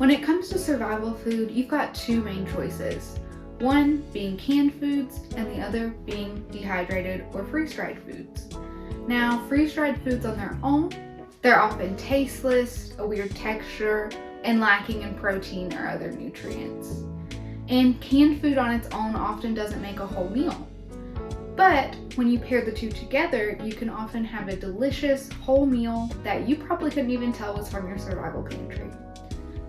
When it comes to survival food, you've got two main choices. One being canned foods and the other being dehydrated or freeze-dried foods. Now, freeze-dried foods on their own, they're often tasteless, a weird texture, and lacking in protein or other nutrients. And canned food on its own often doesn't make a whole meal. But when you pair the two together, you can often have a delicious whole meal that you probably couldn't even tell was from your survival pantry.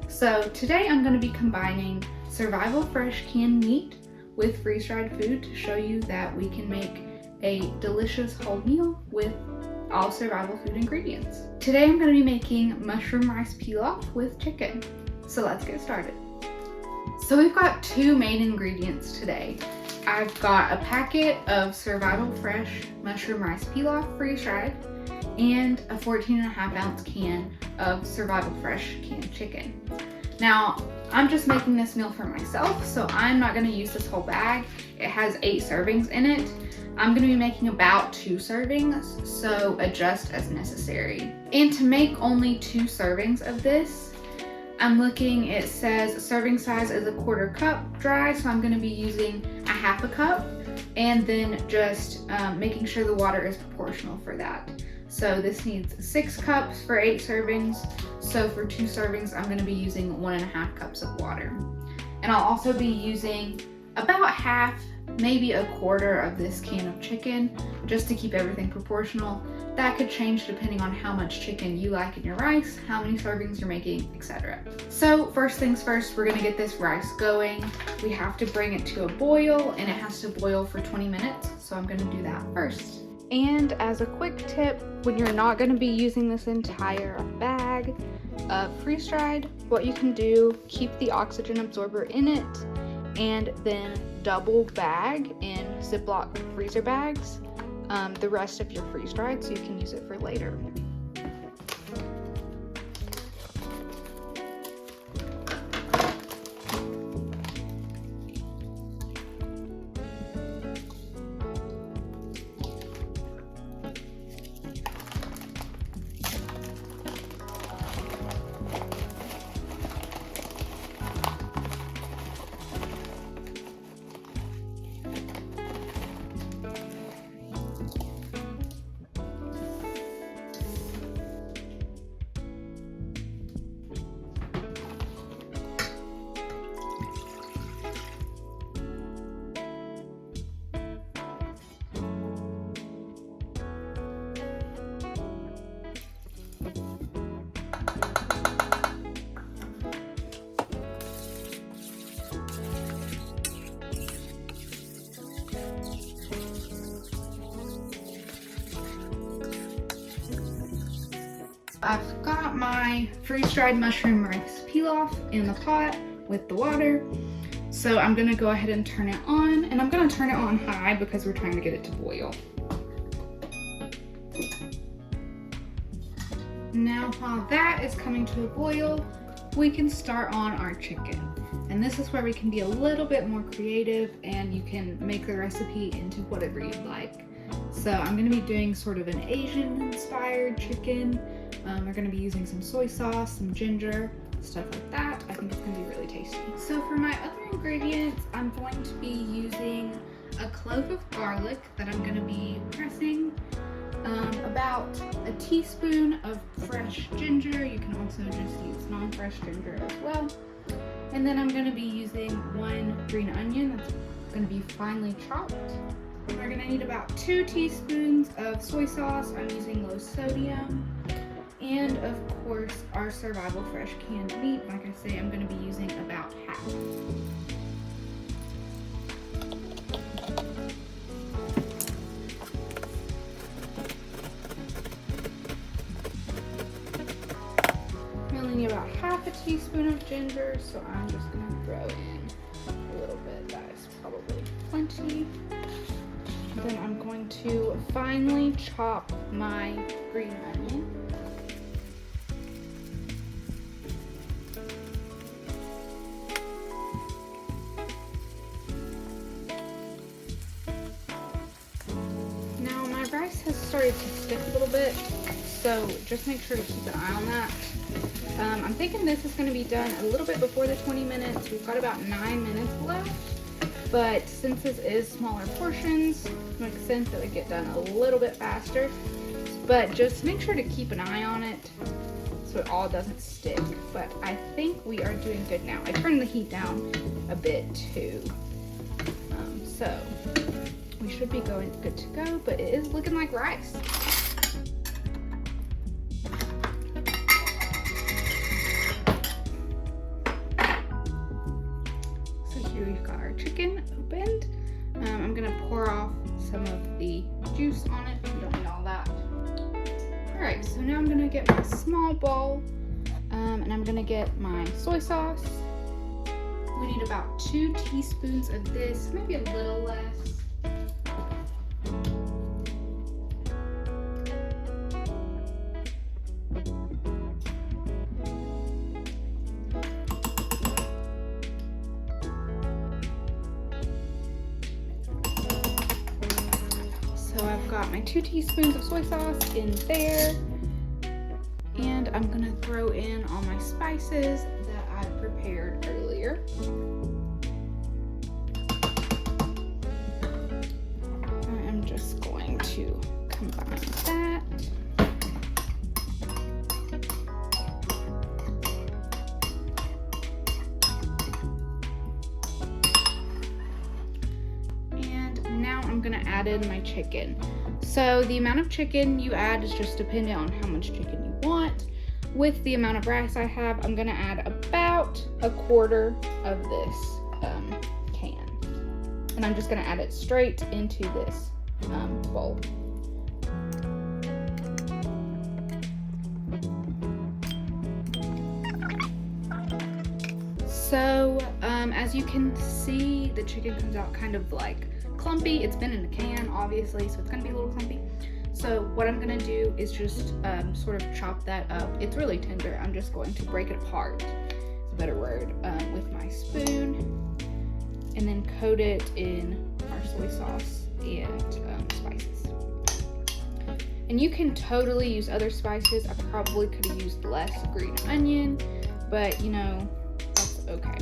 So today I'm going to be combining survival fresh canned meat with freeze-dried food to show you that we can make a delicious whole meal with all survival food ingredients. Today I'm going to be making mushroom rice pilaf with chicken. So let's get started. So we've got two main ingredients today. I've got a packet of survival fresh mushroom rice pilaf freeze-dried and a 14.5 ounce can of survival fresh canned chicken. Now, I'm just making this meal for myself, so I'm not going to use this whole bag. It has 8 servings in it. I'm going to be making about 2 servings, so adjust as necessary. And to make only 2 servings of this, I'm looking, it says serving size is a 1/4 cup dry, so I'm going to be using a 1/2 cup, and then just making sure the water is proportional for that. So this needs 6 cups for 8 servings. So for 2 servings, I'm going to be using 1.5 cups of water. And I'll also be using about half, maybe 1/4 of this can of chicken, just to keep everything proportional. That could change depending on how much chicken you like in your rice, how many servings you're making, etc. So first things first, we're going to get this rice going. We have to bring it to a boil, and it has to boil for 20 minutes. So I'm going to do that first. And as a quick tip, when you're not going to be using this entire bag of freeze-dried, what you can do, keep the oxygen absorber in it, and then double bag in Ziploc freezer bags the rest of your freeze-dried so you can use it for later. I've got my freeze-dried mushroom rice pilaf in the pot with the water. So I'm gonna go ahead and turn it on, and I'm gonna turn it on high because we're trying to get it to boil. Now while that is coming to a boil, we can start on our chicken. And this is where we can be a little bit more creative, and you can make the recipe into whatever you'd like. So I'm gonna be doing sort of an Asian inspired chicken. We're going to be using some soy sauce, some ginger, stuff like that. I think it's going to be really tasty. So for my other ingredients, I'm going to be using a clove of garlic that I'm going to be pressing, about a teaspoon of fresh ginger. You can also just use non-fresh ginger as well. And then I'm going to be using 1 green onion that's going to be finely chopped. And we're going to need about 2 teaspoons of soy sauce. I'm using low sodium. And of course, our survival fresh canned meat. Like I say, I'm going to be using about half. I only need about half a teaspoon of ginger, so I'm just going to throw in a little bit. That is probably plenty. Then I'm going to finely chop my green onion. Now my rice has started to stick a little bit, so just make sure to keep an eye on that. I'm thinking this is going to be done a little bit before the 20 minutes. We've got about 9 minutes left, but since this is smaller portions, it makes sense that we get done a little bit faster. But just make sure to keep an eye on it so it all doesn't stick. But I think we are doing good now. I turned the heat down a bit too. So we should be good to go, but it is looking like rice. So here we've got our chicken opened. I'm gonna pour off some of the juice on it. We don't need all that. All right, so now I'm gonna get my small bowl, and I'm gonna get my soy sauce. We need about 2 teaspoons of this, maybe a little less. So I've got my 2 teaspoons of soy sauce in there, and I'm gonna throw in all my spices that I prepared earlier. I'm just going to combine that. And now I'm gonna add in my chicken. So the amount of chicken you add is just dependent on how much chicken you want. With the amount of rice I have, I'm gonna add about 1/4 of this can. And I'm just gonna add it straight into this bowl. So as you can see, the chicken comes out kind of like clumpy. It's been in a can, obviously, so it's gonna be a little clumpy. So what I'm gonna do is just sort of chop that up. It's really tender. I'm just going to break it apart, it's a better word, with my spoon, and then coat it in our soy sauce and spices. And you can totally use other spices. I probably could have used less green onion, but you know, that's okay.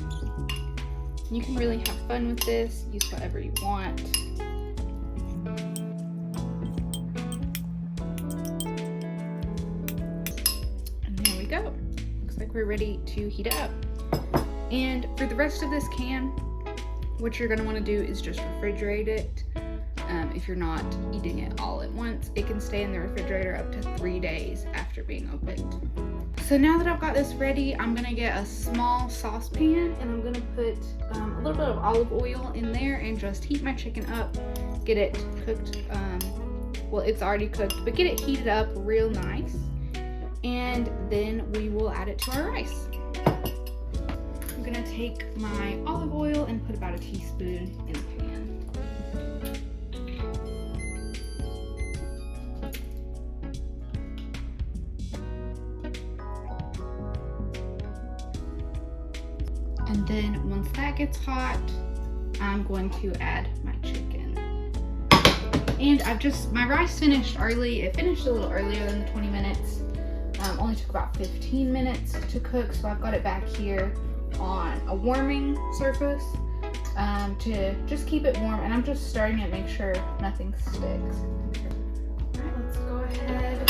You can really have fun with this, use whatever you want. Go. Looks like we're ready to heat it up. And for the rest of this can, what you're going to want to do is just refrigerate it. If you're not eating it all at once, it can stay in the refrigerator up to 3 days after being opened. So now that I've got this ready, I'm going to get a small saucepan and I'm going to put a little bit of olive oil in there and just heat my chicken up, get it cooked. Well, it's already cooked, but get it heated up real nice. And then we will add it to our rice. I'm gonna take my olive oil and put about a teaspoon in the pan. And then once that gets hot, I'm going to add my chicken. And my rice finished early. It finished a little earlier than the 20 minutes. Only took about 15 minutes to cook, so I've got it back here on a warming surface to just keep it warm, and I'm just stirring it, make sure nothing sticks. Alright, let's go ahead.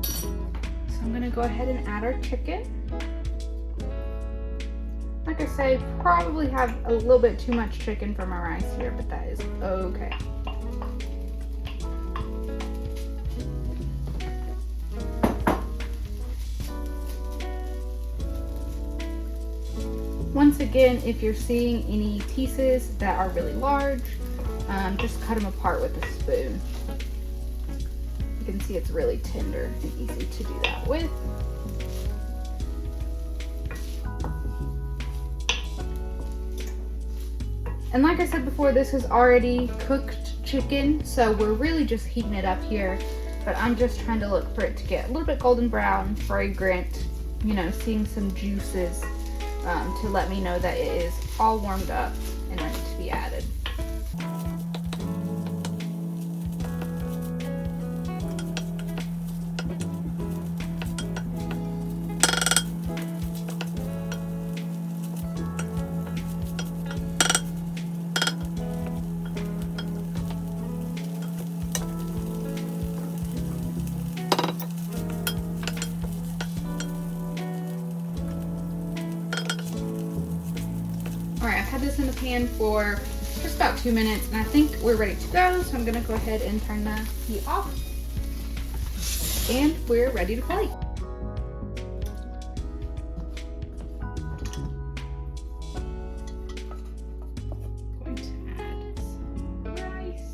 So I'm gonna go ahead and add our chicken. Like I say, probably have a little bit too much chicken for my rice here, but that is okay. Once again, if you're seeing any pieces that are really large, just cut them apart with a spoon. You can see it's really tender and easy to do that with. And like I said before, this is already cooked chicken, so we're really just heating it up here. But I'm just trying to look for it to get a little bit golden brown, fragrant, you know, seeing some juices. To let me know that it is all warmed up and ready to be added. had this in the pan for just about 2 minutes, and I think we're ready to go. So I'm gonna go ahead and turn the heat off, and we're ready to plate. Going to add some rice.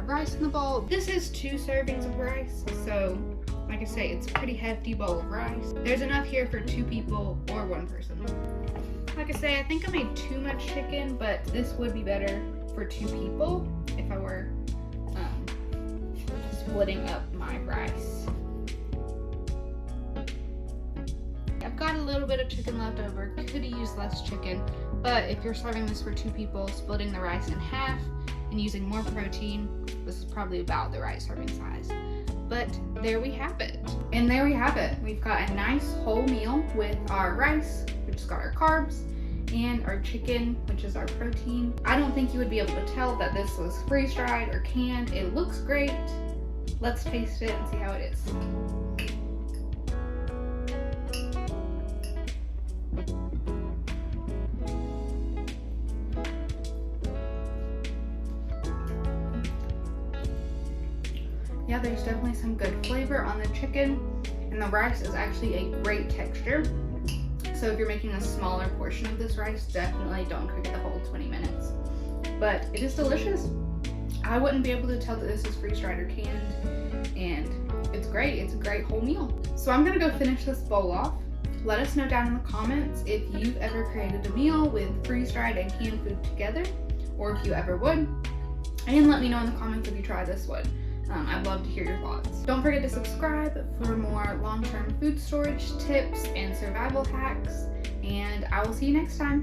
Rice in the bowl. This is 2 servings of rice, so like I say, it's a pretty hefty bowl of rice. There's enough here for 2 people or 1 person. Like I say, I think I made too much chicken, but this would be better for 2 people if I were splitting up my rice. I've got a little bit of chicken left over. Could have used less chicken, but if you're serving this for 2 people, splitting the rice in half and using more protein, this is probably about the right serving size. But there we have it. And there we have it. We've got a nice whole meal with our rice, which has got our carbs, and our chicken, which is our protein. I don't think you would be able to tell that this was freeze-dried or canned. It looks great. Let's taste it and see how it is. Yeah, there's definitely some good flavor on the chicken, and the rice is actually a great texture. So if you're making a smaller portion of this rice, definitely don't cook it the whole 20 minutes. But it is delicious. I wouldn't be able to tell that this is freeze-dried or canned, and it's great. It's a great whole meal. So I'm gonna go finish this bowl off. Let us know down in the comments if you've ever created a meal with freeze-dried and canned food together, or if you ever would. And let me know in the comments if you try this one. I'd love to hear your thoughts. Don't forget to subscribe for more long-term food storage tips and survival hacks, and I will see you next time.